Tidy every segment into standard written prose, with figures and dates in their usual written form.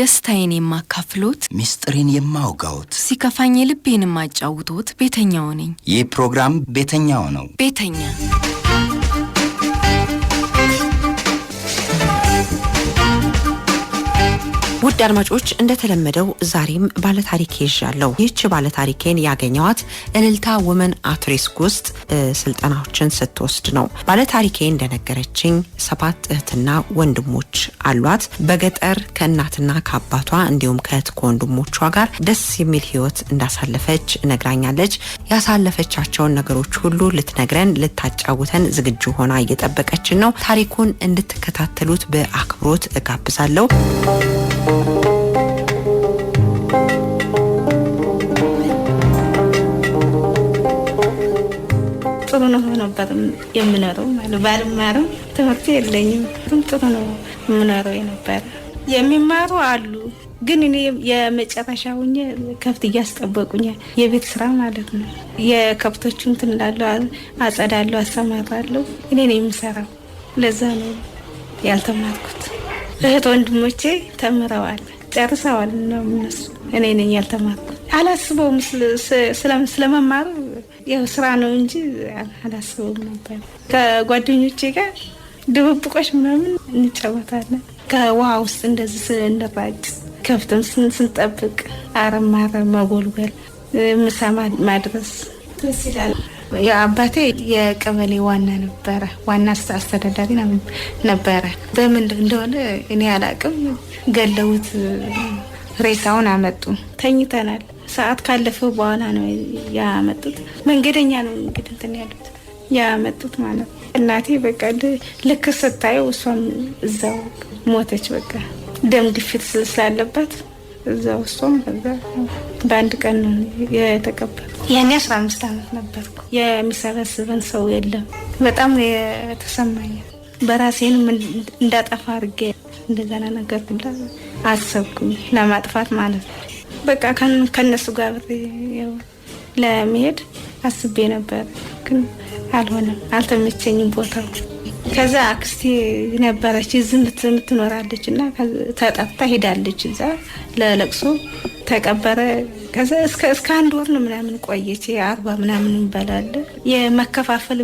ደስታዬን የማካፍሎት ሚስጥሬን የማውጋውት ሲከፋኝ ልቤን የማጫውቶት ቤተኛው ነኝ። ይህ ፕሮግራም ቤተኛው ነው። ቤተኛ ውድ አድማጮች እንደተለመደው ዛሬም ባለ ታሪክ ይዣለሁ። ይህች ባለ ታሪኬን ያገኘዋት እልልታ ወመን አት ሪስክ ውስጥ ስልጠናዎችን ስትወስድ ነው። ባለ ታሪኬ እንደነገረችኝ 7 እህትና ወንድሞች አሏት። በገጠር ከእናትና ከአባቷ እንዲሁም ከእህት ወንድሞቿ ጋር ደስ የሚል ህይወት እንዳሳለፈች ነግራኛለች። ያሳለፈቻቸውን ነገሮች ሁሉ ልትነግረን ልታጫውተን ዝግጁ ሆና እየጠበቀችን ነው። ታሪኩን እንድትከታተሉት በአክብሮት እጋብዛለሁ። ጥሩ ነው ነበር የምኖረው ማለት ባልማረው ትምህርት የለኝም። ጥሩ ነው የምኖረው ነበር። የሚማሩ አሉ ግን እኔ የመጨረሻውኝ ከብት እያስጠበቁኝ የቤት ስራ ማለት ነው። የከብቶቹን ትንላለው አጸዳለው አሰማራለሁ እኔ ነኝ የምሰራው። ለዛ ነው ያልተማርኩት። እህት ወንድሞቼ ተምረዋል ጨርሰዋል ነው እነሱ። እኔ ነኝ ያልተማርኩት። አላስበውም ስለመማሩ ያው ስራ ነው እንጂ አላስበውም ነበር። ከጓደኞቼ ጋር ድብብቆሽ ምናምን እንጫወታለን። ከውሃ ውስጥ እንደዚህ ስንራጭ ከብትም ስንጠብቅ አረማረ መጎልጎል ምሳ ማድረስ ደስ ይላል። የአባቴ የቀበሌ ዋና ነበረ። ዋና አስተዳዳሪ ነበረ። በምን እንደሆነ እኔ አላቅም። ገለውት ሬሳውን አመጡ። ተኝተናል። ሰዓት ካለፈው በኋላ ነው ያመጡት። መንገደኛ ነው እንግዲህ እንትን ያሉት ያመጡት ማለት ነው። እናቴ በቃ ልክ ስታየው እሷም እዛው ሞተች። በቃ ደም ግፊት ስላለባት እዛው እሷም በአንድ ቀን ነው የተቀበረ። ያኔ 15 ዓመት ነበርኩ። የሚሰበስበን ሰው የለም። በጣም የተሰማኝ በራሴንም እንዳጠፋ አድርጌ እንደዛ ነገር ሁላ አሰብኩኝ ለማጥፋት ማለት ነው። በቃ ከነሱ ጋር ለመሄድ አስቤ ነበር ግን አልሆነም። አልተመቸኝም ቦታው። ከዛ አክስቴ ነበረች እዚህ የምትኖራለች እና ተጠፍታ ሄዳለች። እዛ ለለቅሶ ተቀበረ። ከዛ እስከ 1 ወር ነው ምናምን ቆየች። 40 ምናምን ይባላል። የመከፋፈል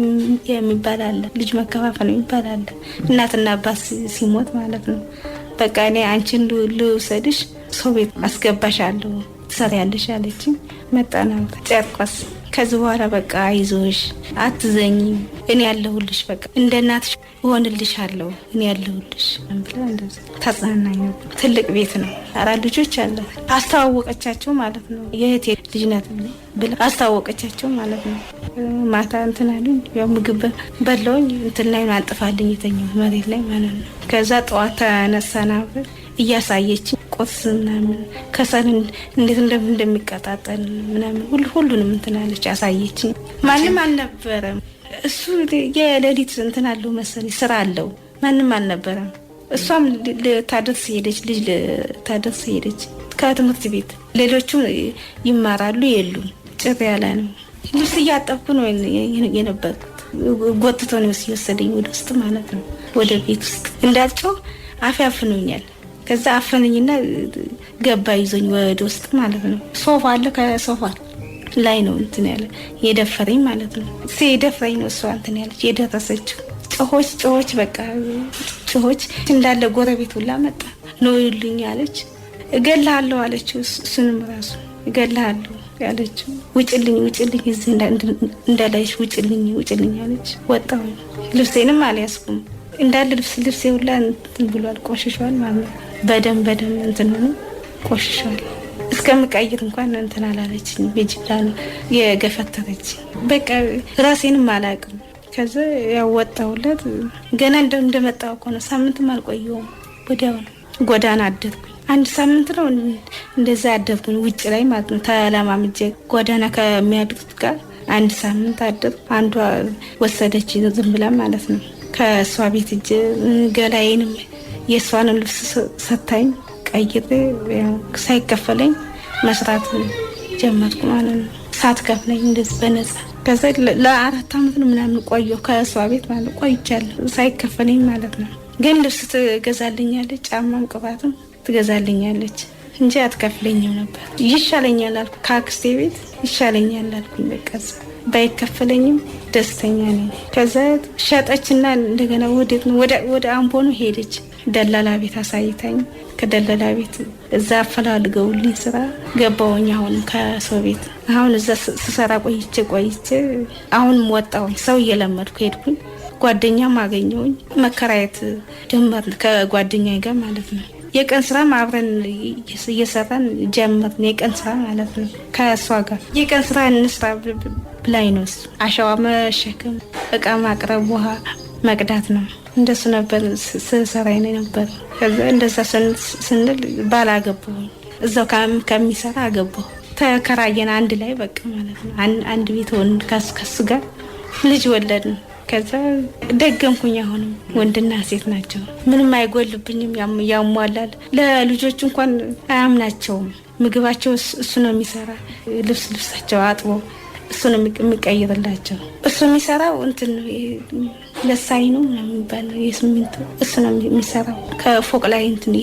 የሚባል አለ። ልጅ መከፋፈል የሚባል አለ። እናትና አባት ሲሞት ማለት ነው። በቃ እኔ አንቺን ልውሰድሽ ሰው ቤት አስገባሻለሁ ትሰሪያለሽ አለችኝ። መጣና ጨርቆስ ከዚህ በኋላ በቃ አይዞሽ አትዘኝ እኔ ያለሁልሽ በቃ እንደ እናትሽ ሆንልሻለሁ እኔ ያለሁልሽ ብላ እንደዚህ ታጽናናኝ። ትልቅ ቤት ነው። 4 ልጆች አለ። አስተዋወቀቻቸው ማለት ነው። የእህቴ ልጅ ናት ብላ አስተዋወቀቻቸው ማለት ነው። ማታ እንትን አሉኝ። ያው ምግብ በላውኝ እንትን ላይ አንጥፋልኝ የተኛው መሬት ላይ ማለት ነው። ከዛ ጠዋት ተነሳና እያሳየች ቁርስ ምናምን ከሰል እንዴት እንደሚቀጣጠል ምናምን ሁሉንም እንትን አለች አሳየች። ማንም አልነበረም። እሱ የሌሊት እንትን አለው መሰለኝ ስራ አለው። ማንም አልነበረም። እሷም ታደርስ ሄደች። ልጅ ታደርስ ሄደች ከትምህርት ቤት። ሌሎቹ ይማራሉ የሉም። ጭር ያለ ነው። ልብስ እያጠብኩ ነው የነበርኩት። ጎትቶ ነው ሲወሰደኝ ወደ ውስጥ ማለት ነው። ወደ ቤት ውስጥ እንዳልጨው አፍያፍኑኛል። ከዛ አፈነኝና ገባ ይዞኝ ወደ ውስጥ ማለት ነው። ሶፋ አለ። ከሶፋ ላይ ነው እንትን ያለ የደፈረኝ ማለት ነው። ሲደፍረኝ ነው እሷ እንትን ያለች የደረሰችው። ጮሆች በቃ ጮሆች እንዳለ ጎረቤት ሁላ መጣ ነው ይሉኝ አለች። እገልሃለሁ አለችው። እሱንም ራሱ እገልሃለሁ ያለችው። ውጭልኝ እዚህ እንዳላይሽ ውጭልኝ አለች። ወጣሁ። ልብሴንም አልያዝኩም። እንዳለ ልብሴ ሁላ እንትን ብሏል፣ ቆሽሿል ማለት ነው። በደም እንትን ነው ቆሽሿል። እስከምቀይር እንኳን እንትን አላለችኝ። በጅላ ነው የገፈተረች። በቃ ራሴንም አላቅም። ከዛ ያው ወጣሁለት። ገና እንደመጣሁ እኮ ነው። ሳምንትም አልቆየሁም። ወዲያው ነው ጎዳና አደርኩኝ። 1 ሳምንት ነው እንደዛ አደርኩኝ ውጭ ላይ ማለት ነው። ተለማምጄ ጎዳና ከሚያድሩት ጋር 1 ሳምንት አደርኩ። አንዷ ወሰደች ዝም ብላ ማለት ነው። ከሷ ቤት እጅ ገላዬንም የሷን ልብስ ሰታኝ ቀይሬ ሳይከፈለኝ መስራት ጀመርኩ ማለት ነው። ሳትከፍለኝ እንደዚህ በነፃ። ከዛ ለ4 ዓመት ነው ምናምን ቆየሁ ከሷ ቤት ማለት ቆይቻለሁ ሳይከፈለኝ ማለት ነው። ግን ልብስ ትገዛልኛለች፣ ጫማም ቅባትም ትገዛልኛለች እንጂ አትከፍለኝም ነበር። ይሻለኛል አልኩ፣ ከአክስቴ ቤት ይሻለኛል አልኩኝ። በቃ ባይከፈለኝም ደስተኛ ነኝ። ከዛ ሸጠችና እንደገና ወደ አምቦ ነው ሄደች። ደላላ ቤት አሳይታኝ ከደላላ ቤት እዛ አፈላልገውልኝ ስራ ገባሁኝ። አሁን ከሰው ቤት አሁን እዛ ስሰራ ቆይቼ አሁን ወጣሁኝ። ሰው እየለመድኩ ሄድኩኝ። ጓደኛም አገኘሁኝ። መከራየት ጀመርን ከጓደኛዬ ጋር ማለት ነው። የቀን ስራ አብረን እየሰራን ጀመርን። የቀን ስራ ማለት ነው ከሷ ጋር የቀን ስራ እንስራ ብላኝ ነው። አሸዋ መሸከም፣ እቃ ማቅረብ፣ ውሃ መቅዳት ነው። እንደሱ ነበር ስሰራኝ ነበር። ከዛ እንደዛ ስንል ባላገባሁኝ እዛው ከሚሰራ አገባሁ። ተከራየን አንድ ላይ በቃ ማለት ነው። አንድ ቤት ሆን ከሱ ጋር ልጅ ወለድን። ከዛ ደገምኩኝ። አሁንም ወንድና ሴት ናቸው። ምንም አይጎልብኝም። ያሟላል። ለልጆች እንኳን አያምናቸውም። ምግባቸው እሱ ነው የሚሰራ። ልብሳቸው አጥቦ እሱ ነው የሚቀይርላቸው። እሱ የሚሰራው እንትን ነው ለሳይ ነው የሚባለው የስሚንቶ እሱ ነው የሚሰራው። ከፎቅ ላይ እንትን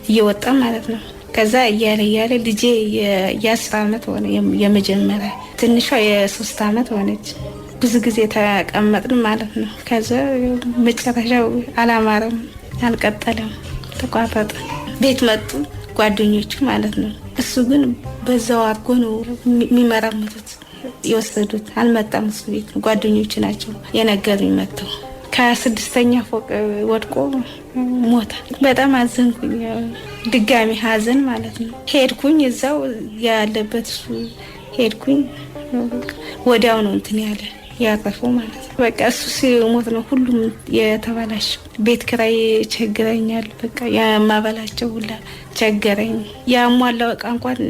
እየወጣ ማለት ነው። ከዛ እያለ ልጄ የ10 ዓመት ሆነ። የመጀመሪያ ትንሿ የ3 ዓመት ሆነች። ብዙ ጊዜ ተቀመጥን ማለት ነው። ከዛ መጨረሻው አላማረም፣ አልቀጠለም፣ ተቋረጠ። ቤት መጡ ጓደኞቹ ማለት ነው። እሱ ግን በዛው አድርጎ ነው የሚመረምሩት የወሰዱት። አልመጣም እሱ ቤት ጓደኞቹ ናቸው የነገሩኝ። መጥተው ከ6ኛ ፎቅ ወድቆ ሞተ። በጣም አዘንኩኝ። ድጋሚ ሀዘን ማለት ነው። ሄድኩኝ እዛው ያለበት እሱ ሄድኩኝ። ወዲያው ነው እንትን ያረፈው ማለት ነው። በቃ እሱ ሲሞት ነው ሁሉም የተበላሸው። ቤት ኪራይ ቸግረኛል። በቃ የማበላቸው ሁላ ቸገረኝ። ያሟላው እቃ እንኳን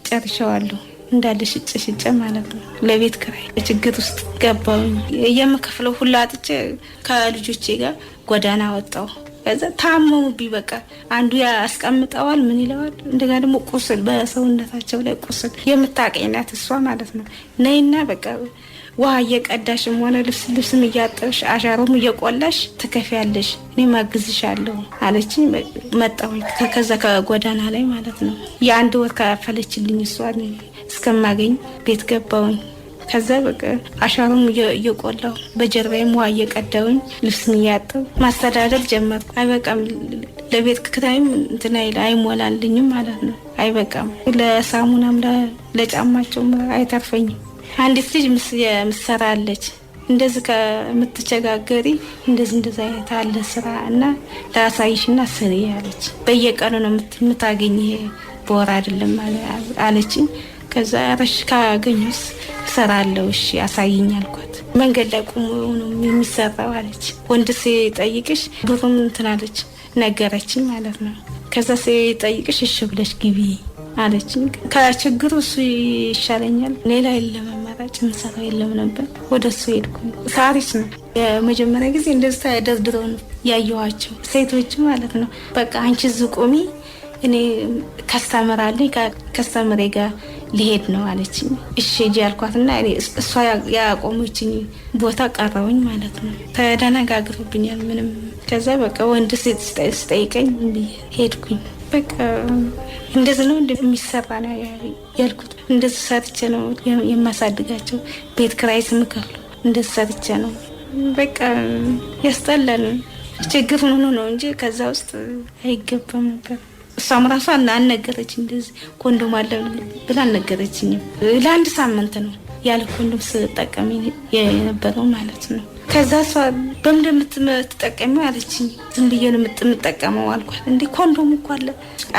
ጨርሻዋለሁ እንዳለ ሽጬ ማለት ነው። ለቤት ኪራይ ችግር ውስጥ ገባሁኝ። የምከፍለው ሁላ አጥቼ ከልጆቼ ጋር ጎዳና ወጣሁ። ከዛ ታመሙብኝ። በቃ አንዱ ያስቀምጠዋል፣ ምን ይለዋል። እንደገና ደግሞ ቁስል በሰውነታቸው ላይ ቁስል የምታውቀኝ ናት እሷ ማለት ነው። ነይና በቃ ውሃ እየቀዳሽም ሆነ ልብስም እያጠብሽ አሻሮም እየቆላሽ ትከፍያለሽ፣ እኔ ማግዝሻለሁ አለችኝ። መጣሁኝ ከዛ ከጎዳና ላይ ማለት ነው። የ1 ወር ከፈለችልኝ እሷ እስከማገኝ ቤት ገባሁኝ። ከዛ በቃ አሻሮም እየቆላው በጀርባዬም ውሃ እየቀዳሁኝ ልብስም እያጠብ ማስተዳደር ጀመርኩ። አይበቃም ለቤት ክራይም እንትን አይሞላልኝም ማለት ነው። አይበቃም ለሳሙናም ለጫማቸው አይተርፈኝም። አንዲት ልጅ ምሰራለች እንደዚህ ከምትቸጋገሪ እንደዚህ አይነት አለ ስራ እና ላሳይሽና ስሪ አለች። በየቀኑ ነው የምታገኝ፣ በወር አይደለም አለችኝ። ከዛ ረሽ ካገኙስ ሰራለው። እሺ አሳይኝ አልኳት። መንገድ ላይ ቆሞ ነው የሚሰራው አለች። ወንድ ሲጠይቅሽ ብሩም እንትን አለች ነገረችኝ ማለት ነው። ከዛ ሲጠይቅሽ እሺ ብለሽ ግቢ አለችኝ። ከችግሩ እሱ ይሻለኛል፣ ሌላ የለም አማራጭ እንሰራው የለም ነበር። ወደ እሱ ሄድኩ። ሳሪስ ነው የመጀመሪያ ጊዜ እንደዚህ ተደርድረው ነው ያየኋቸው ሴቶች ማለት ነው። በቃ አንቺ እዚህ ቁሚ፣ እኔ ከስተመራለኝ ከስተመሬ ጋር ሊሄድ ነው አለችኝ። እሺ ሂጂ አልኳትና እሷ ያቆመችኝ ቦታ ቀረውኝ ማለት ነው። ተደነጋግሮብኛል ምንም። ከዛ በቃ ወንድ ስጠይቀኝ ሄድኩኝ። በቃ እንደዚህ ነው እንደሚሰራ ነው ያልኩት። እንደዚህ ሰርቼ ነው የማሳድጋቸው። ቤት ኪራይ ስምከፍሉ እንደዚህ ሰርቼ ነው። በቃ ያስጠላል። ችግር ሆኖ ነው እንጂ ከዛ ውስጥ አይገባም ነበር። እሷም ራሷ አልነገረችኝ። እንደዚህ ኮንዶም አለ ብላ አልነገረችኝም። ለ1 ሳምንት ነው ያለ ኮንዶም ስጠቀም የነበረው ማለት ነው። ከዛ እሷ በምን እንደምትጠቀሚው አለችኝ። ዝም ብዬ ነው የምጠቀመው አልኳት። እንዴ ኮንዶም እኮ አለ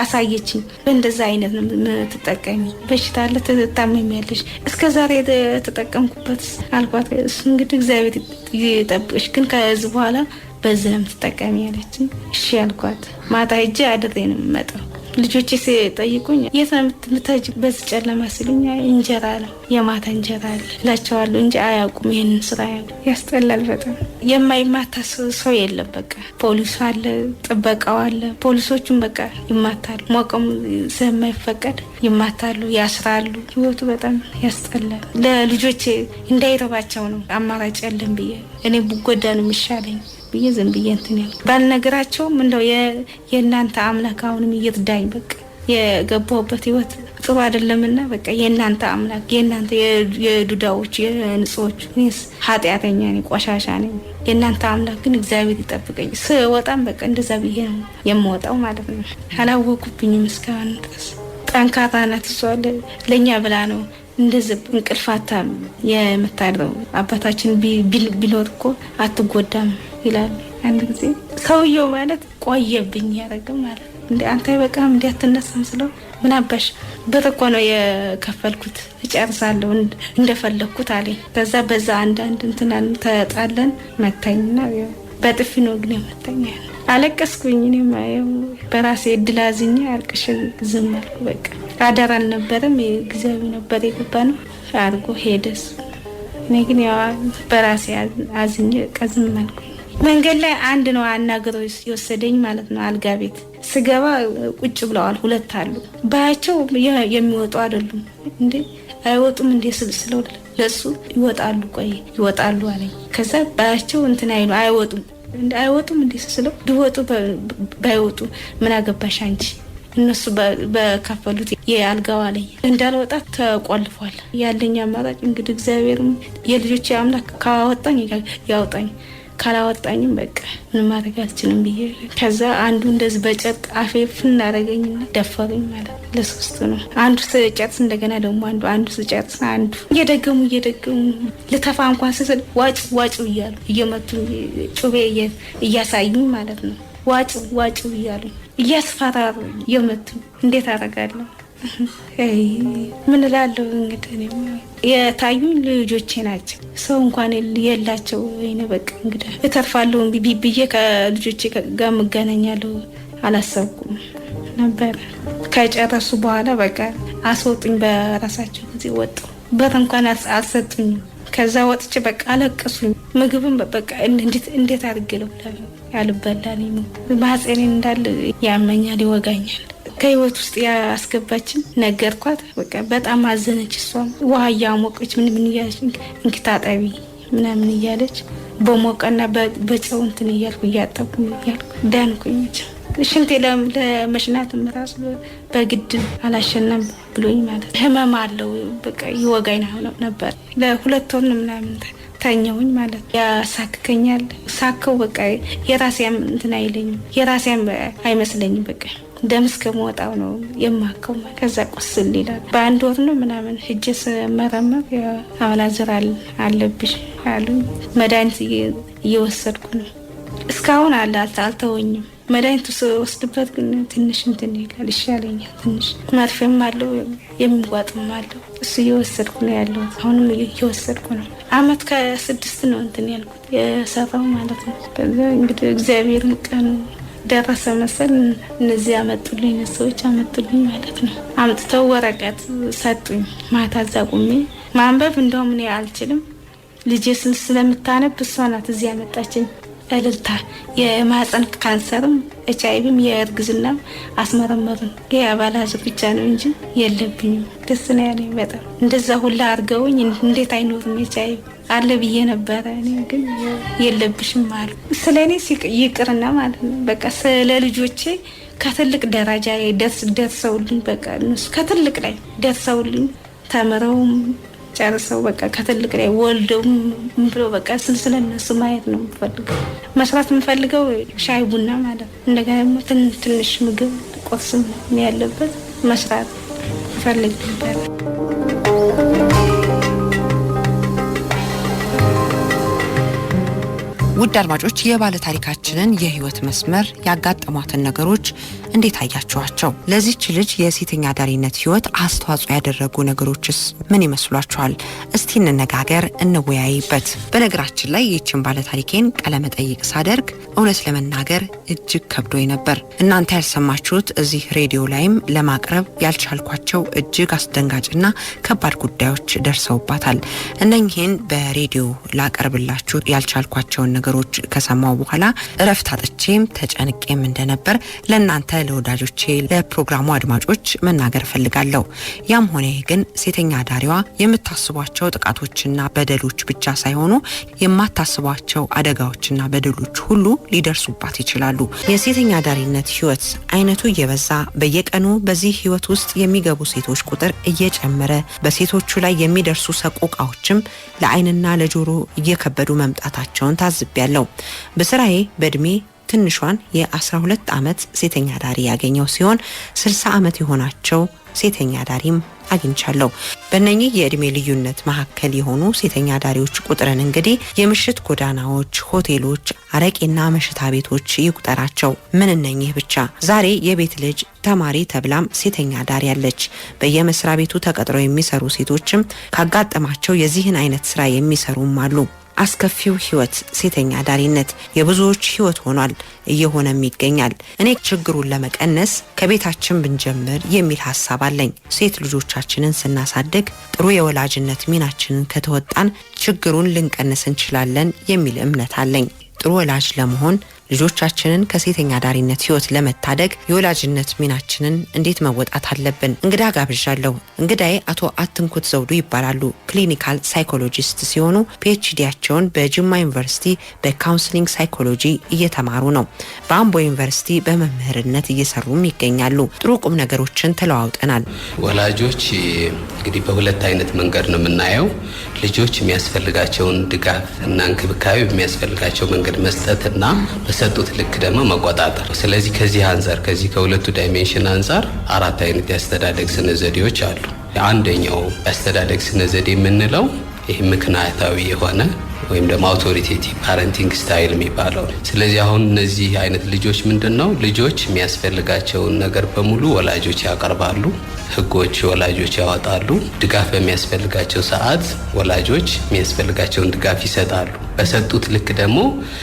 አሳየችኝ። በእንደዛ አይነት ነው የምትጠቀሚ፣ በሽታ አለ ትታመሚያለሽ። እስከዛሬ የተጠቀምኩበት አልኳት። እሱ እንግዲህ እግዚአብሔር ይጠብቅሽ፣ ግን ከዚህ በኋላ በዚህ ነው የምትጠቀሚ አለችኝ። እሺ አልኳት። ማታ ሂጄ አድሬ ነው የምመጣው። ልጆቼ ሲጠይቁኝ የት ነው የምትሄጂ በዚህ ጨለማ ሲሉኝ እንጀራ አለ የማታ እንጀራ አለ እላቸዋለሁ እንጂ አያውቁም ይሄንን ስራ። ያስጠላል በጣም። የማይማታ ሰው የለም። በቃ ፖሊሱ አለ፣ ጥበቃው አለ። ፖሊሶቹም በቃ ይማታሉ፣ ሞቀም ስለማይፈቀድ ይማታሉ፣ ያስራሉ። ህይወቱ በጣም ያስጠላል። ለልጆቼ እንዳይረባቸው ነው አማራጭ የለም ብዬ እኔ ብጎዳ ነው የሚሻለኝ ብዬ ዝም ብዬ እንትን ያልኩ ባልነገራቸውም እንደው የእናንተ አምላክ አሁንም እየትዳኝ በቃ የገባሁበት ህይወት ጥሩ አይደለምና በቃ የእናንተ አምላክ የእናንተ የዱዳዎች የንጾች እኔስ ኃጢአተኛ ነኝ ቆሻሻ ነኝ የእናንተ አምላክ ግን እግዚአብሔር ይጠብቀኝ ስወጣም በቃ እንደዛ ብዬ ነው የምወጣው ማለት ነው። አላወኩብኝም እስካሁን ድረስ ጠንካራ ናት እሷ ለኛ ብላ ነው እንደዚህ እንቅልፋታ የምታድረው። አባታችን ቢኖር እኮ አትጎዳም ይላል አንድ ጊዜ። ሰውየው ማለት ቆየብኝ ያደረገው ማለት እንዴ አንተ በቃም እንዴ አትነሳም ስለው ምን አባሽ ብር እኮ ነው የከፈልኩት እጨርሳለሁ እንደፈለኩት አለኝ። በዛ አንድ እንትናን ተጣለን መታኝና በጥፊ ነው ግን መታኝ። አለቀስኩኝ እኔም በራሴ እድል አዝኜ አልቅሼ ዝም አልኩ። በቃ አዳር አልነበረም ጊዜያዊ ነበር የገባነው አርጎ ሄደስ እኔ ግን ያው በራሴ አዝኜ ዝም አልኩ። መንገድ ላይ አንድ ነው አናግሮ የወሰደኝ ማለት ነው። አልጋ ቤት ስገባ ቁጭ ብለዋል ሁለት አሉ። ባያቸው የሚወጡ አይደሉም እንዴ አይወጡም እንዴ ስለው ለሱ ይወጣሉ አለኝ። ከዛ ባያቸው እንትን አይወጡም እንዴ ስለው ድወጡ ባይወጡ ምን አገባሽ አንቺ እነሱ በከፈሉት የአልጋው አለኝ። እንዳልወጣ ተቆልፏል። ያለኝ አማራጭ እንግዲህ እግዚአብሔርም የልጆቼ አምላክ ካወጣኝ ያውጣኝ ካላወጣኝም በቃ ምን ማድረግ አልችልም ብዬ ከዛ አንዱ እንደዚህ በጨርቅ አፌ ፍናረገኝና ደፈሩኝ ማለት ለሶስት ነው። አንዱ ስጨርስ እንደገና ደግሞ አንዱ ስጨርስ አንዱ እየደገሙ ልተፋ እንኳን ስል ዋጭ እያሉ እየመቱኝ ጩቤ እያሳዩኝ ማለት ነው። ዋጭ እያሉ እያስፈራሩ እየመቱኝ እንዴት አደርጋለሁ? ምን እላለሁ እንግዲህ የታዩኝ ልጆቼ ናቸው። ሰው እንኳን የላቸው ወይኔ በቃ እንግዲህ እተርፋለሁ ብዬ ከልጆቼ ጋር መገናኛለሁ አላሰብኩም ነበር። ከጨረሱ በኋላ በቃ አስወጡኝ። በራሳቸው ጊዜ ወጡ። በር እንኳን አልሰጡኝም። ከዛ ወጥቼ በቃ አለቀሱኝ። ምግብም በቃ እንዴት አድርገለው ያልበላልኝ ማህፀኔን እንዳለ ያመኛል ይወጋኛል። ከህይወት ውስጥ ያስገባችን ነገርኳት። በቃ በጣም አዘነች። እሷም ውሃ እያሞቀች ምን እያለች እንክታጠቢ ምናምን እያለች በሞቀና በጨው እንትን እያልኩ እያጠብኩ እያልኩ ዳንኩኝ። ሽንቴ ለመሽናትም ራሱ በግድ አላሸናም ብሎኝ ማለት ህመም አለው በቃ ይወጋኝ ነበር። ለሁለት ወር ምናምን ተኛውኝ ማለት ያሳክከኛል። ሳከው በቃ የራሴም እንትን አይለኝም የራሴም አይመስለኝም በቃ ደም እስከመወጣው ነው የማከው። ከዛ ቆስል ይላል። በአንድ ወር ነው ምናምን ሂጄ ስመረመር አባላዘር አለብሽ አሉኝ። መድኃኒት እየወሰድኩ ነው እስካሁን አልተወኝም። መድኃኒቱ ስወስድበት ግን ትንሽ እንትን ይላል ይሻለኛል። ትንሽ መርፌም አለው የሚዋጥም አለው እሱ እየወሰድኩ ነው ያለው። አሁንም እየወሰድኩ ነው። አመት ከ6 ነው እንትን ያልኩት የሰራው ማለት ነው። ከዛ እንግዲህ እግዚአብሔር ቀኑ ደረሰ መሰል እነዚህ ያመጡልኝ ሰዎች አመጡልኝ ማለት ነው። አምጥተው ወረቀት ሰጡኝ። ማታ እዛ ቁሜ ማንበብ እንደውም እኔ አልችልም። ልጄ ስለምታነብ እሷ ናት እዚህ ያመጣችኝ። እልልታ የማህፀን ካንሰርም ኤችአይቪም የእርግዝናም አስመረመሩን። የአባላዘር ብቻ ነው እንጂ የለብኝም። ደስ ነው ያለኝ በጣም። እንደዛ ሁላ አድርገውኝ እንዴት አይኖርም ኤችአይቪ አለ ብዬ ነበረ። እኔ ግን የለብሽም አሉ። ስለኔ ይቅርና ማለት ነው በቃ ስለ ልጆቼ ከትልቅ ደረጃ ላይ ደርሰውልኝ በቃ እነሱ ከትልቅ ላይ ደርሰውልኝ ተምረውም ጨርሰው በቃ ከትልቅ ላይ ወልደውም ብሎ በቃ ስለነሱ ማየት ነው የምፈልገው። መስራት የምፈልገው ሻይ ቡና ማለት እንደገና ደግሞ ትንሽ ምግብ ቁርስም ያለበት መስራት ፈልግ ነበር። ውድ አድማጮች የባለ ታሪካችንን የህይወት መስመር ያጋጠሟትን ነገሮች እንዴት አያችኋቸው? ለዚህች ልጅ የሴተኛ አዳሪነት ህይወት አስተዋጽኦ ያደረጉ ነገሮችስ ምን ይመስሏችኋል? እስቲ እንነጋገር፣ እንወያይበት። በነገራችን ላይ ይህችን ባለ ታሪኬን ቃለመጠይቅ ሳደርግ እውነት ለመናገር እጅግ ከብዶኝ ነበር። እናንተ ያልሰማችሁት እዚህ ሬዲዮ ላይም ለማቅረብ ያልቻልኳቸው እጅግ አስደንጋጭና ከባድ ጉዳዮች ደርሰውባታል። እነኚህን በሬዲዮ ላቀርብላችሁ ያልቻልኳቸውን ነገሮች ከሰማው በኋላ እረፍት አጥቼም ተጨንቄም እንደነበር ለእናንተ ለወዳጆቼ ለፕሮግራሙ አድማጮች መናገር ፈልጋለሁ። ያም ሆነ ግን ሴተኛ አዳሪዋ የምታስቧቸው ጥቃቶችና በደሎች ብቻ ሳይሆኑ የማታስቧቸው አደጋዎችና በደሎች ሁሉ ሊደርሱባት ይችላሉ። የሴተኛ አዳሪነት ህይወት አይነቱ እየበዛ በየቀኑ በዚህ ህይወት ውስጥ የሚገቡ ሴቶች ቁጥር እየጨመረ በሴቶቹ ላይ የሚደርሱ ሰቆቃዎችም ለአይንና ለጆሮ እየከበዱ መምጣታቸውን ታዝቤያለሁ። በስራዬ በእድሜ ትንሿን የ12 ዓመት ሴተኛ አዳሪ ያገኘው ሲሆን 60 ዓመት የሆናቸው ሴተኛ አዳሪም አግኝቻለሁ። በእነኚህ የእድሜ ልዩነት መካከል የሆኑ ሴተኛ አዳሪዎች ቁጥርን እንግዲህ የምሽት ጎዳናዎች፣ ሆቴሎች፣ አረቄና መሽታ ቤቶች ይቁጠራቸው። ምን እነኚህ ብቻ። ዛሬ የቤት ልጅ ተማሪ ተብላም ሴተኛ አዳሪ ያለች። በየመስሪያ ቤቱ ተቀጥረው የሚሰሩ ሴቶችም ካጋጠማቸው የዚህን አይነት ስራ የሚሰሩም አሉ። አስከፊው ህይወት ሴተኛ አዳሪነት የብዙዎች ህይወት ሆኗል፣ እየሆነም ይገኛል። እኔ ችግሩን ለመቀነስ ከቤታችን ብንጀምር የሚል ሐሳብ አለኝ። ሴት ልጆቻችንን ስናሳድግ ጥሩ የወላጅነት ሚናችንን ከተወጣን ችግሩን ልንቀንስ እንችላለን የሚል እምነት አለኝ። ጥሩ ወላጅ ለመሆን ልጆቻችንን ከሴተኛ አዳሪነት ህይወት ለመታደግ የወላጅነት ሚናችንን እንዴት መወጣት አለብን? እንግዳ ጋብዣለሁ። እንግዳዬ አቶ አትንኩት ዘውዱ ይባላሉ። ክሊኒካል ሳይኮሎጂስት ሲሆኑ ፒኤችዲያቸውን በጅማ ዩኒቨርሲቲ በካውንስሊንግ ሳይኮሎጂ እየተማሩ ነው። በአምቦ ዩኒቨርሲቲ በመምህርነት እየሰሩም ይገኛሉ። ጥሩ ቁም ነገሮችን ተለዋውጠናል። ወላጆች እንግዲህ በሁለት አይነት መንገድ ነው የምናየው። ልጆች የሚያስፈልጋቸውን ድጋፍ እና እንክብካቤ የሚያስፈልጋቸው መንገድ መስጠትና በሰጡት ልክ ደግሞ መቆጣጠር። ስለዚህ ከዚህ አንፃር ከዚህ ከሁለቱ ዳይሜንሽን አንፃር አራት አይነት ያስተዳደግ ስነ ዘዴዎች አሉ። አንደኛው ያስተዳደግ ስነ ዘዴ የምንለው ይሄ ምክንያታዊ የሆነ ወይም ደግሞ አውቶሪቴቲቭ ፓረንቲንግ ስታይል የሚባለው። ስለዚህ አሁን እነዚህ አይነት ልጆች ምንድነው ልጆች የሚያስፈልጋቸውን ነገር በሙሉ ወላጆች ያቀርባሉ፣ ህጎች ወላጆች ያወጣሉ፣ ድጋፍ በሚያስፈልጋቸው ሰዓት ወላጆች የሚያስፈልጋቸውን ድጋፍ ይሰጣሉ። በሰጡት ልክ ደግሞ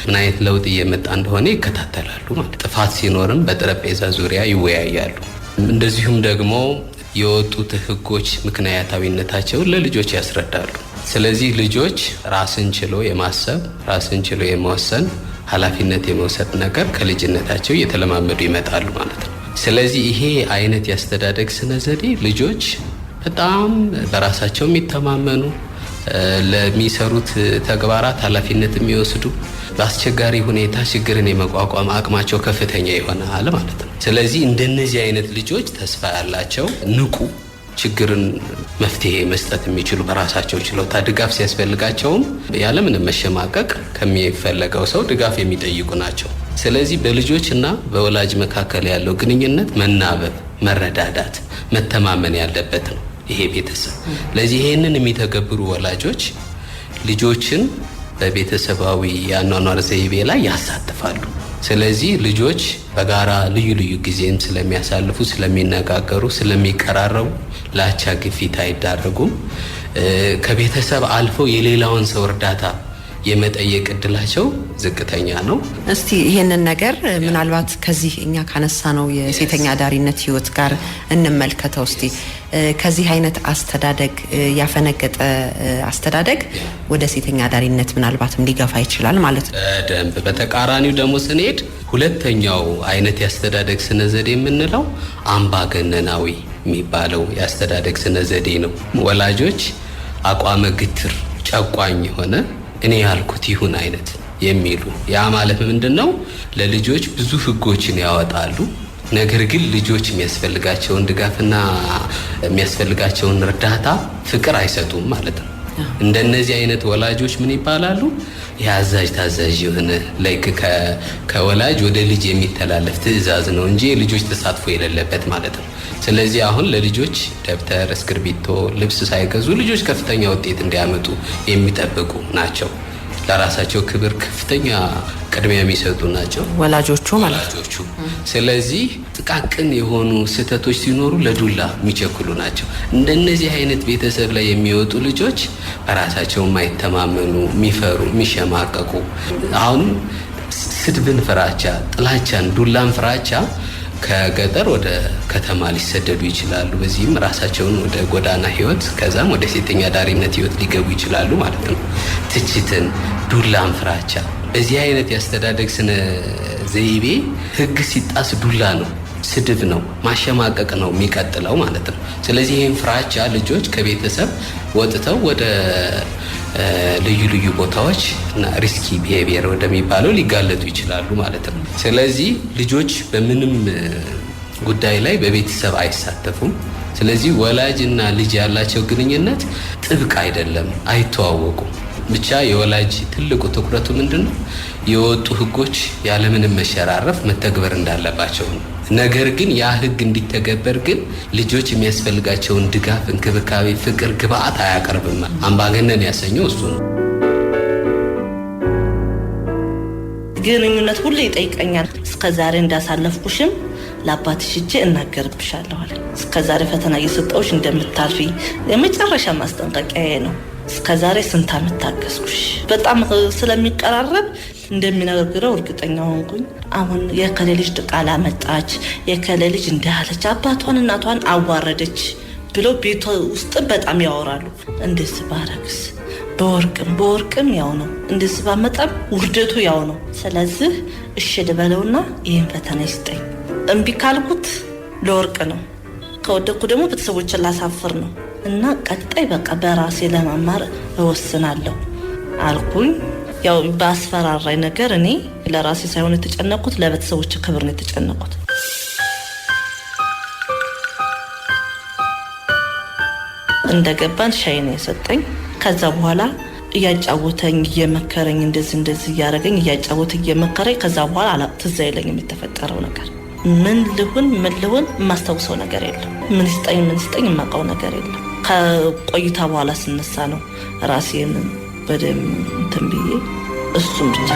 ምን አይነት ለውጥ እየመጣ እንደሆነ ይከታተላሉ ማለት። ጥፋት ሲኖርም በጠረጴዛ ዙሪያ ይወያያሉ። እንደዚሁም ደግሞ የወጡት ህጎች ምክንያታዊነታቸውን ለልጆች ያስረዳሉ። ስለዚህ ልጆች ራስን ችሎ የማሰብ ራስን ችሎ የመወሰን ኃላፊነት የመውሰድ ነገር ከልጅነታቸው እየተለማመዱ ይመጣሉ ማለት ነው። ስለዚህ ይሄ አይነት ያስተዳደግ ስነ ዘዴ ልጆች በጣም በራሳቸው የሚተማመኑ ለሚሰሩት ተግባራት ኃላፊነት የሚወስዱ በአስቸጋሪ ሁኔታ ችግርን የመቋቋም አቅማቸው ከፍተኛ ይሆናል ማለት ነው። ስለዚህ እንደነዚህ አይነት ልጆች ተስፋ ያላቸው ንቁ ችግርን መፍትሄ መስጠት የሚችሉ በራሳቸው ችሎታ ድጋፍ ሲያስፈልጋቸውም ያለምንም መሸማቀቅ ከሚፈለገው ሰው ድጋፍ የሚጠይቁ ናቸው። ስለዚህ በልጆችና በወላጅ መካከል ያለው ግንኙነት መናበብ፣ መረዳዳት፣ መተማመን ያለበት ነው ይሄ ቤተሰብ። ለዚህ ይሄንን የሚተገብሩ ወላጆች ልጆችን በቤተሰባዊ ያኗኗር ዘይቤ ላይ ያሳትፋሉ። ስለዚህ ልጆች በጋራ ልዩ ልዩ ጊዜን ስለሚያሳልፉ፣ ስለሚነጋገሩ፣ ስለሚቀራረቡ ለአቻ ግፊት አይዳረጉም። ከቤተሰብ አልፈው የሌላውን ሰው እርዳታ የመጠየቅ እድላቸው ዝቅተኛ ነው። እስቲ ይሄንን ነገር ምናልባት ከዚህ እኛ ካነሳ ነው የሴተኛ አዳሪነት ህይወት ጋር እንመልከተው። እስቲ ከዚህ አይነት አስተዳደግ ያፈነገጠ አስተዳደግ ወደ ሴተኛ አዳሪነት ምናልባትም ሊገፋ ይችላል ማለት ነው። በደንብ በተቃራኒው ደግሞ ስንሄድ ሁለተኛው አይነት ያስተዳደግ ስነ ዘዴ የምንለው አምባገነናዊ የሚባለው ያስተዳደግ ስነ ዘዴ ነው። ወላጆች አቋመ ግትር፣ ጨቋኝ የሆነ እኔ ያልኩት ይሁን አይነት የሚሉ። ያ ማለት ምንድነው? ለልጆች ብዙ ህጎችን ያወጣሉ። ነገር ግን ልጆች የሚያስፈልጋቸውን ድጋፍና የሚያስፈልጋቸውን እርዳታ፣ ፍቅር አይሰጡም ማለት ነው። እንደነዚህ አይነት ወላጆች ምን ይባላሉ? ያዛዥ ታዛዥ የሆነ ላይክ ከወላጅ ወደ ልጅ የሚተላለፍ ትዕዛዝ ነው እንጂ ልጆች ተሳትፎ የሌለበት ማለት ነው። ስለዚህ አሁን ለልጆች ደብተር፣ እስክርቢቶ፣ ልብስ ሳይገዙ ልጆች ከፍተኛ ውጤት እንዲያመጡ የሚጠብቁ ናቸው። ለራሳቸው ክብር ከፍተኛ ቅድሚያ የሚሰጡ ናቸው ወላጆቹ ማለት ነው። ስለዚህ ጥቃቅን የሆኑ ስህተቶች ሲኖሩ ለዱላ የሚቸኩሉ ናቸው። እንደነዚህ አይነት ቤተሰብ ላይ የሚወጡ ልጆች በራሳቸው የማይተማመኑ፣ የሚፈሩ፣ የሚሸማቀቁ፣ አሁን ስድብን ፍራቻ፣ ጥላቻን፣ ዱላን ፍራቻ ከገጠር ወደ ከተማ ሊሰደዱ ይችላሉ። በዚህም ራሳቸውን ወደ ጎዳና ህይወት ከዛም ወደ ሴተኛ አዳሪነት ህይወት ሊገቡ ይችላሉ ማለት ነው። ትችትን፣ ዱላን ፍራቻ በዚህ አይነት ያስተዳደግ ስነ ዘይቤ ህግ ሲጣስ ዱላ ነው፣ ስድብ ነው፣ ማሸማቀቅ ነው የሚቀጥለው ማለት ነው። ስለዚህ ይህን ፍራቻ ልጆች ከቤተሰብ ወጥተው ወደ ልዩ ልዩ ቦታዎች እና ሪስኪ ቢሄቪየር ወደሚባለው ሊጋለጡ ይችላሉ ማለት ነው። ስለዚህ ልጆች በምንም ጉዳይ ላይ በቤተሰብ አይሳተፉም። ስለዚህ ወላጅና ልጅ ያላቸው ግንኙነት ጥብቅ አይደለም፣ አይተዋወቁም። ብቻ የወላጅ ትልቁ ትኩረቱ ምንድነው? የወጡ ህጎች ያለምንም መሸራረፍ መተግበር እንዳለባቸው ነው። ነገር ግን ያ ህግ እንዲተገበር ግን ልጆች የሚያስፈልጋቸውን ድጋፍ፣ እንክብካቤ፣ ፍቅር፣ ግብአት አያቀርብም። አምባገነን ያሰኘው እሱ ነው። ግንኙነት ሁሉ ይጠይቀኛል። እስከዛሬ እንዳሳለፍኩሽም ለአባትሽ እጄ እናገርብሻለሁ አለ። እስከዛሬ ፈተና እየሰጠሁሽ እንደምታልፊ የመጨረሻ ማስጠንቀቂያዬ ነው። እስከዛሬ ስንት ዓመት ታገስኩሽ። በጣም ስለሚቀራረብ እንደሚነግረው እርግጠኛ ሆንኩኝ። አሁን የከሌ ልጅ ድቃላ መጣች፣ የከሌ ልጅ እንዳለች አባቷን እናቷን አዋረደች ብሎ ቤቷ ውስጥ በጣም ያወራሉ። እንደዚህ ባረግስ በወርቅም ያው ነው፣ እንደዚህ ባመጣም ውርደቱ ያው ነው። ስለዚህ እሺ ልበለውና ይህን ፈተና ይስጠኝ። እምቢ ካልኩት ለወርቅ ነው፣ ከወደኩ ደግሞ ቤተሰቦችን ላሳፍር ነው እና ቀጣይ በቃ በራሴ ለመማር እወስናለሁ አልኩኝ። ያው ባስፈራራይ ነገር እኔ ለራሴ ሳይሆን የተጨነቁት ለቤተሰቦች ክብር ነው የተጨነቁት። እንደገባን ሻይ ነው የሰጠኝ። ከዛ በኋላ እያጫወተኝ እየመከረኝ እንደዚህ እያደረገኝ እያጫወተኝ እየመከረኝ ከዛ በኋላ ትዝ አይለኝም የተፈጠረው ነገር። ምን ልሁን የማስታውሰው ነገር የለም። ምን ይስጠኝ የማውቀው ነገር የለም። ከቆይታ በኋላ ስነሳ ነው ራሴን በደም እንትን ብዬ እሱም ብቻ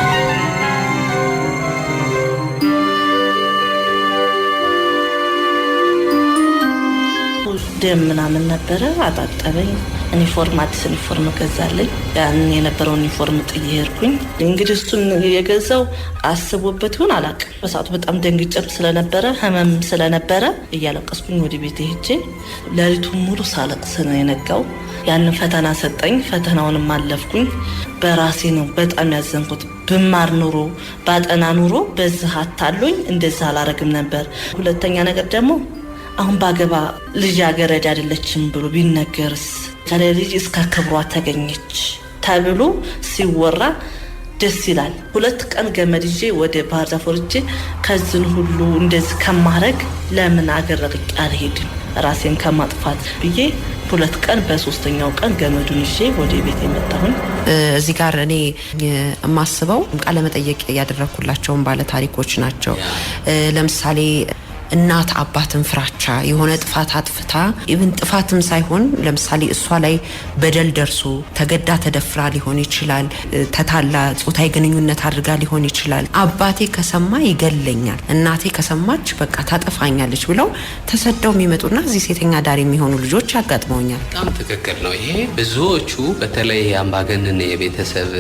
ደም ምናምን ነበረ። አጣጠበኝ። አዲስ ዩኒፎርም ገዛለኝ። ያንን የነበረውን ዩኒፎርም ጥዬ ሄድኩኝ። እንግዲህ እሱን የገዛው አስቦበት ይሁን አላውቅም። በሰዓቱ በጣም ደንግጬም ስለነበረ ህመም ስለነበረ እያለቀስኩኝ ወደ ቤት ሄጄ ሌሊቱን ሙሉ ሳለቅስ ነው የነጋው። ያንን ፈተና ሰጠኝ። ፈተናውንም አለፍኩኝ። በራሴ ነው በጣም ያዘንኩት። ብማር ኑሮ ባጠና ኑሮ በዚህ አታሉኝ እንደዛ አላረግም ነበር። ሁለተኛ ነገር ደግሞ አሁን ባገባ ልጃገረድ አይደለችም ብሎ ቢነገርስ፣ ከልጅ እስከ ክብሯ ተገኘች ተብሎ ሲወራ ደስ ይላል። 2 ቀን ገመድ ይዤ ወደ ባህር ዛፍ ወርጄ ከዝን ሁሉ እንደዚህ ከማረግ ለምን አገር ረግጬ አልሄድም ራሴን ከማጥፋት ብዬ 2 ቀን በ3ኛው ቀን ገመዱን ይዤ ወደ ቤት የመጣሁኝ። እዚህ ጋር እኔ የማስበው ቃለ መጠየቅ ያደረኩላቸውን ባለ ታሪኮች ናቸው። ለምሳሌ እናት አባትን ፍራቻ የሆነ ጥፋት አጥፍታ ኢቭን ጥፋትም ሳይሆን ለምሳሌ እሷ ላይ በደል ደርሶ ተገዳ ተደፍራ ሊሆን ይችላል፣ ተታላ ጾታዊ ግንኙነት አድርጋ ሊሆን ይችላል። አባቴ ከሰማ ይገለኛል፣ እናቴ ከሰማች በቃ ታጠፋኛለች ብለው ተሰደው የሚመጡና እዚህ ሴተኛ ዳር የሚሆኑ ልጆች ያጋጥመውኛል። በጣም ትክክል ነው ይሄ። ብዙዎቹ በተለይ አምባገነን የቤተሰብ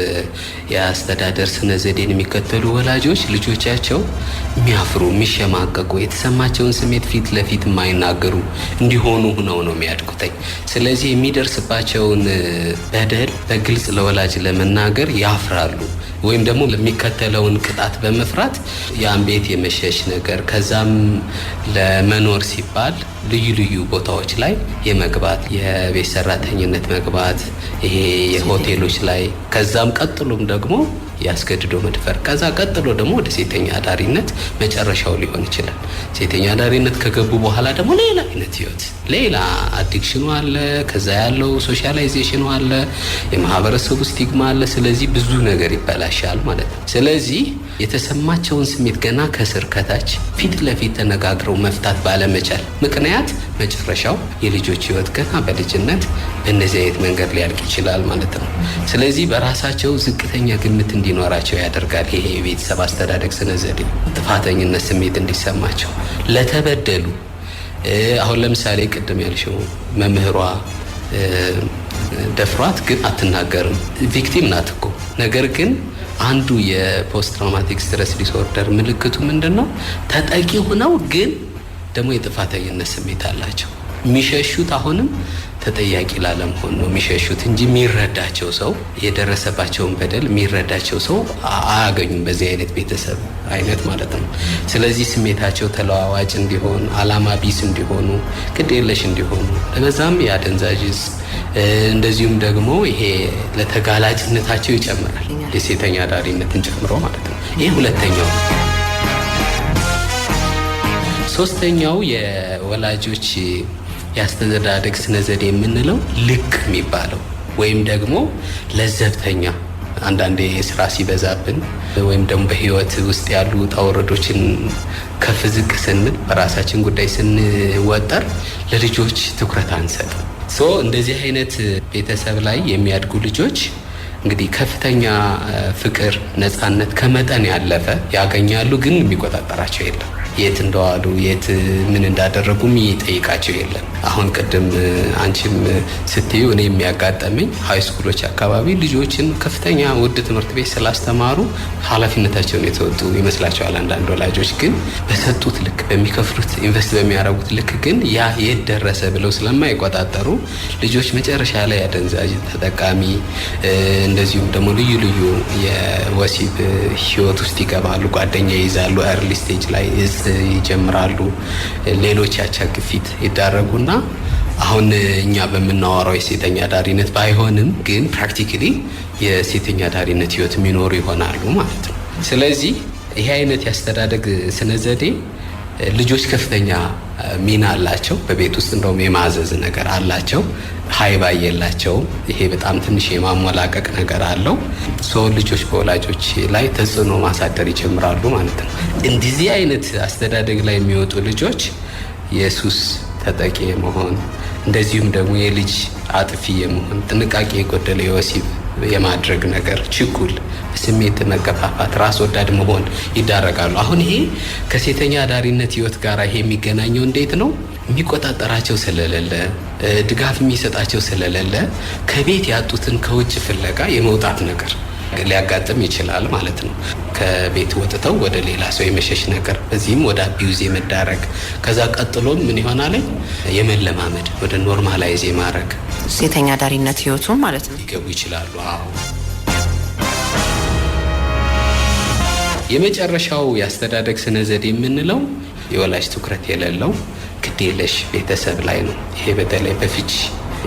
የአስተዳደር ስነ ዘዴን የሚከተሉ ወላጆች ልጆቻቸው የሚያፍሩ የሚሸማቀቁ የተሰማቸውን ስሜት ፊት ለፊት የማይናገሩ እንዲሆኑ ሆነው ነው የሚያድጉት። ስለዚህ የሚደርስባቸውን በደል በግልጽ ለወላጅ ለመናገር ያፍራሉ፣ ወይም ደግሞ ለሚከተለውን ቅጣት በመፍራት ያን ቤት የመሸሽ ነገር፣ ከዛም ለመኖር ሲባል ልዩ ልዩ ቦታዎች ላይ የመግባት የቤት ሰራተኝነት መግባት፣ ይሄ የሆቴሎች ላይ፣ ከዛም ቀጥሎም ደግሞ ያስገድዶ መድፈር፣ ከዛ ቀጥሎ ደግሞ ወደ ሴተኛ አዳሪነት መጨረሻው ሊሆን ይችላል። ሴተኛ አዳሪነት ከገቡ በኋላ ደግሞ ሌላ አይነት ህይወት፣ ሌላ አዲክሽኑ አለ፣ ከዛ ያለው ሶሻላይዜሽኑ አለ፣ የማህበረሰቡ ስቲግማ አለ። ስለዚህ ብዙ ነገር ይበላሻል ማለት ነው። ስለዚህ የተሰማቸውን ስሜት ገና ከስር ከታች ፊት ለፊት ተነጋግረው መፍታት ባለመቻል ምክንያት መጨረሻው የልጆች ህይወት ገና በልጅነት በእነዚህ አይነት መንገድ ሊያልቅ ይችላል ማለት ነው። ስለዚህ በራሳቸው ዝቅተኛ ግምት እንዲኖራቸው ያደርጋል። ይሄ የቤተሰብ አስተዳደግ ስነ ዘዴ ጥፋተኝነት ስሜት እንዲሰማቸው ለተበደሉ አሁን ለምሳሌ ቅድም ያልሽው መምህሯ ደፍሯት ግን አትናገርም፣ ቪክቲም ናት እኮ። ነገር ግን አንዱ የፖስት ትራውማቲክ ስትረስ ዲስኦርደር ምልክቱ ምንድነው? ተጠቂ ሆነው ግን ደግሞ የጥፋተኝነት ስሜት አላቸው። የሚሸሹት አሁንም ተጠያቂ ላለመሆን ነው የሚሸሹት እንጂ የሚረዳቸው ሰው የደረሰባቸውን በደል የሚረዳቸው ሰው አያገኙም በዚህ አይነት ቤተሰብ አይነት ማለት ነው። ስለዚህ ስሜታቸው ተለዋዋጭ እንዲሆን፣ አላማ ቢስ እንዲሆኑ፣ ግዴለሽ እንዲሆኑ ለበዛም ያደንዛዥ እንደዚሁም ደግሞ ይሄ ለተጋላጭነታቸው ይጨምራል የሴተኛ አዳሪነትን ጨምሮ ማለት ነው። ይሄ ሁለተኛው። ሶስተኛው የወላጆች ያስተዳደግ ስነ ዘዴ የምንለው ልክ የሚባለው ወይም ደግሞ ለዘብተኛ አንዳንዴ ስራ ሲበዛብን ወይም ደግሞ በህይወት ውስጥ ያሉ ጣውረዶችን ከፍ ዝቅ ስንል በራሳችን ጉዳይ ስንወጠር ለልጆች ትኩረት አንሰጥም። እንደዚህ አይነት ቤተሰብ ላይ የሚያድጉ ልጆች እንግዲህ ከፍተኛ ፍቅር፣ ነፃነት ከመጠን ያለፈ ያገኛሉ፣ ግን የሚቆጣጠራቸው የለም። የት እንደዋሉ የት ምን እንዳደረጉ የሚጠይቃቸው የለም። አሁን ቅድም አንቺም ስትዩ እኔ የሚያጋጠመኝ ሃይ ስኩሎች አካባቢ ልጆችን ከፍተኛ ውድ ትምህርት ቤት ስላስተማሩ ኃላፊነታቸውን የተወጡ ይመስላቸዋል አንዳንድ ወላጆች። ግን በሰጡት ልክ በሚከፍሉት ኢንቨስት በሚያደርጉት ልክ ግን ያ የት ደረሰ ብለው ስለማይቆጣጠሩ ልጆች መጨረሻ ላይ አደንዛዥ ተጠቃሚ እንደዚሁም ደግሞ ልዩ ልዩ የወሲብ ህይወት ውስጥ ይገባሉ። ጓደኛ ይይዛሉ። ኤርሊ ስቴጅ ላይ ይጀምራሉ። ሌሎች ያቻ ግፊት ይዳረጉና አሁን እኛ በምናወራው የሴተኛ ዳሪነት ባይሆንም ግን ፕራክቲካሊ የሴተኛ ዳሪነት ህይወት የሚኖሩ ይሆናሉ ማለት ነው። ስለዚህ ይሄ አይነት ያስተዳደግ ስነ ዘዴ ልጆች ከፍተኛ ሚና አላቸው። በቤት ውስጥ እንደውም የማዘዝ ነገር አላቸው። ሃይባይ የላቸውም። ይሄ በጣም ትንሽ የማሞላቀቅ ነገር አለው። ልጆች በወላጆች ላይ ተጽዕኖ ማሳደር ይጀምራሉ ማለት ነው። እንደዚህ አይነት አስተዳደግ ላይ የሚወጡ ልጆች የሱስ ተጠቂ የመሆን እንደዚሁም ደግሞ የልጅ አጥፊ የመሆን ጥንቃቄ የጎደለ የወሲብ የማድረግ ነገር፣ ችኩል፣ ስሜት መገፋፋት፣ ራስ ወዳድ መሆን ይዳረጋሉ። አሁን ይሄ ከሴተኛ አዳሪነት ህይወት ጋር ይሄ የሚገናኘው እንዴት ነው? የሚቆጣጠራቸው ስለሌለ፣ ድጋፍ የሚሰጣቸው ስለሌለ ከቤት ያጡትን ከውጭ ፍለጋ የመውጣት ነገር ሊያጋጥም ይችላል ማለት ነው። ከቤት ወጥተው ወደ ሌላ ሰው የመሸሽ ነገር፣ በዚህም ወደ አቢዩዝ የመዳረግ ከዛ ቀጥሎም ምን ይሆናል? የመለማመድ ወደ ኖርማላይዝ የማድረግ ሴተኛ አዳሪነት ህይወቱ ማለት ነው ሊገቡ ይችላሉ። አዎ። የመጨረሻው ያስተዳደግ ስነ ዘዴ የምንለው የወላጅ ትኩረት የሌለው ግዴለሽ ቤተሰብ ላይ ነው። ይሄ በተለይ በፍች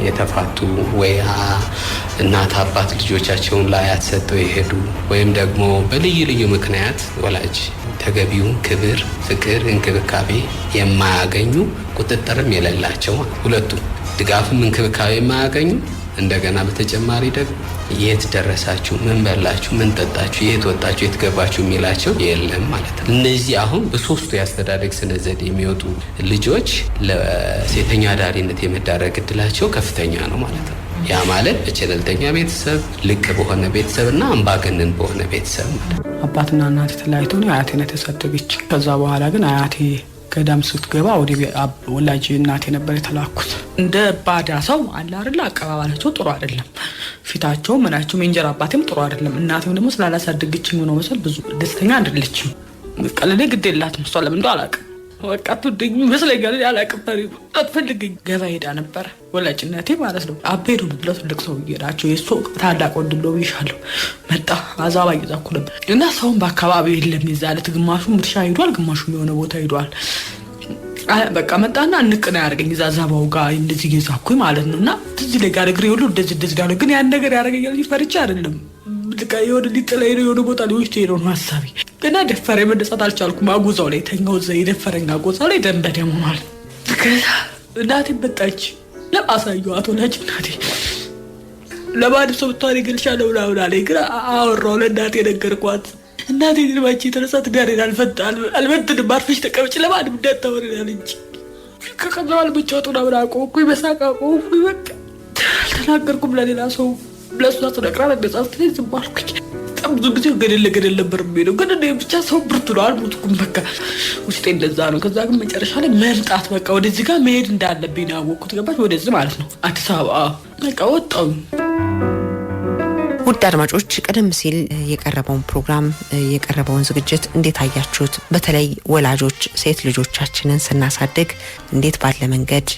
የተፋቱ ወይ እናት አባት ልጆቻቸውን ላይ አትሰጠው የሄዱ ወይም ደግሞ በልዩ ልዩ ምክንያት ወላጅ ተገቢውን ክብር፣ ፍቅር፣ እንክብካቤ የማያገኙ ቁጥጥርም የሌላቸው ሁለቱም ድጋፍም እንክብካቤ የማያገኙ እንደገና በተጨማሪ ደግሞ የት ደረሳችሁ፣ ምን በላችሁ፣ ምን ጠጣችሁ፣ የት ወጣችሁ፣ የት ገባችሁ የሚላቸው የለም ማለት ነው። እነዚህ አሁን በሶስቱ ያስተዳደግ ስነ ዘዴ የሚወጡ ልጆች ለሴተኛ አዳሪነት የመዳረግ እድላቸው ከፍተኛ ነው ማለት ነው። ያ ማለት በቸለልተኛ ቤተሰብ፣ ልቅ በሆነ ቤተሰብና አምባገነን በሆነ ቤተሰብ ማለት ነው። አባትና እናቴ ተለያይተው ነው አያቴ ናት ያሳደገች። ከዛ በኋላ ግን አያቴ ገዳም ስትገባ ወደ ወላጅ እናቴ ነበር የተላኩት። እንደ ባዳ ሰው አለ አይደል? አቀባበላቸው ጥሩ አይደለም። ፊታቸው ምናቸው እንጀራ አባቴም ጥሩ አይደለም። እናቴም ደግሞ ስላላሳደገችኝ ነው መሰል ብዙ ደስተኛ አይደለችም። ቀለሌ ግድ የላትም እሷ ለምን እንደው አላውቅም። ወቃቱ ደግ መስለኛል ያላውቅም። አትፈልገኝ ገባ ሄዳ ነበር ወላጅ እናቴ ማለት ነው። አቤዱ ብለው ትልቅ ሰው ይራቸው የሱ ታላቅ ወንድም ነው ይሻለው መጣ አዛባ ይዛኩ ነበር እና ሰውን በአካባቢው የለም ይዛለት ግማሹ ምርሻ ሄዷል፣ ግማሹ የሆነ ቦታ ሄዷል። በቃ መጣና እንቅና ያርገኝ ዛዛባው ጋር እንደዚህ ይዛኩ ማለት ነውና ትዚህ ላይ ጋር እግሬ ሁሉ እንደዚህ ዳለ። ግን ያን ነገር ያረጋኛል ይፈርቻ አይደለም ልቃ የሆነ ሊጥላይ ነው የሆነ ቦታ ሊወስድ ሄዶ ነው ሐሳቢ ገና ደፈረ መደሳት አልቻልኩም። አጎዛው ላይ ተኛው ዘይ ደፈረኛ አጎዛው ላይ ደንበደም ማለት ከዛ እናቴ መጣች ለማሳየው አቶ ወላጅ እናቴ ለባድ ሰው ታሪክ ልሻለው ላውላ ላይ ግራ አወራው ለእናቴ ነገርኳት። እናቴ ድርባች የተነሳት ጋር አልፈታል አልበትም ባርፈሽ ተቀበጭ ለባድ እንዳታወራል እንጂ ከከዛው ብቻው ነው ብላቆኩ ይበሳቃቆኩ በቃ ተናገርኩም ለሌላ ሰው ብለሷ ተነግራ ለገጻት ላይ ዝባልኩኝ። በጣም ብዙ ጊዜ ገደል ነበር የሚሄደው ግን እኔ ብቻ ሰው ብርቱ ነው አልሞትኩም። በቃ ውስጤ እንደዛ ነው። ከዛ ግን መጨረሻ ላይ መምጣት በቃ ወደዚህ ጋር መሄድ እንዳለብኝ ያወቅኩት ገባች። ወደዚህ ማለት ነው አዲስ አበባ በቃ ወጣሁ። ውድ አድማጮች ቀደም ሲል የቀረበውን ፕሮግራም የቀረበውን ዝግጅት እንዴት አያችሁት? በተለይ ወላጆች ሴት ልጆቻችንን ስናሳድግ እንዴት ባለ መንገድ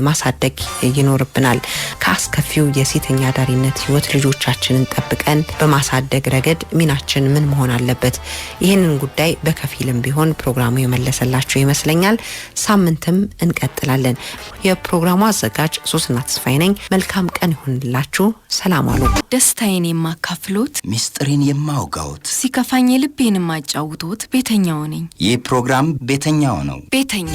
ማሳደግ ይኖርብናል። ከአስከፊው የሴተኛ ዳሪነት ህይወት ልጆቻችንን ጠብቀን በማሳደግ ረገድ ሚናችን ምን መሆን አለበት? ይህንን ጉዳይ በከፊልም ቢሆን ፕሮግራሙ የመለሰላችሁ ይመስለኛል። ሳምንትም እንቀጥላለን። የፕሮግራሙ አዘጋጅ ሶስና ተስፋዬ ነኝ። መልካም ቀን ይሁንላችሁ። ሰላም ዋሉ። ደስታዬን የማካፍሎት፣ ሚስጥሬን የማውጋዎት፣ ሲከፋኝ ልቤን የማጫውቶት ቤተኛው ነኝ። ይህ ፕሮግራም ቤተኛው ነው። ቤተኛ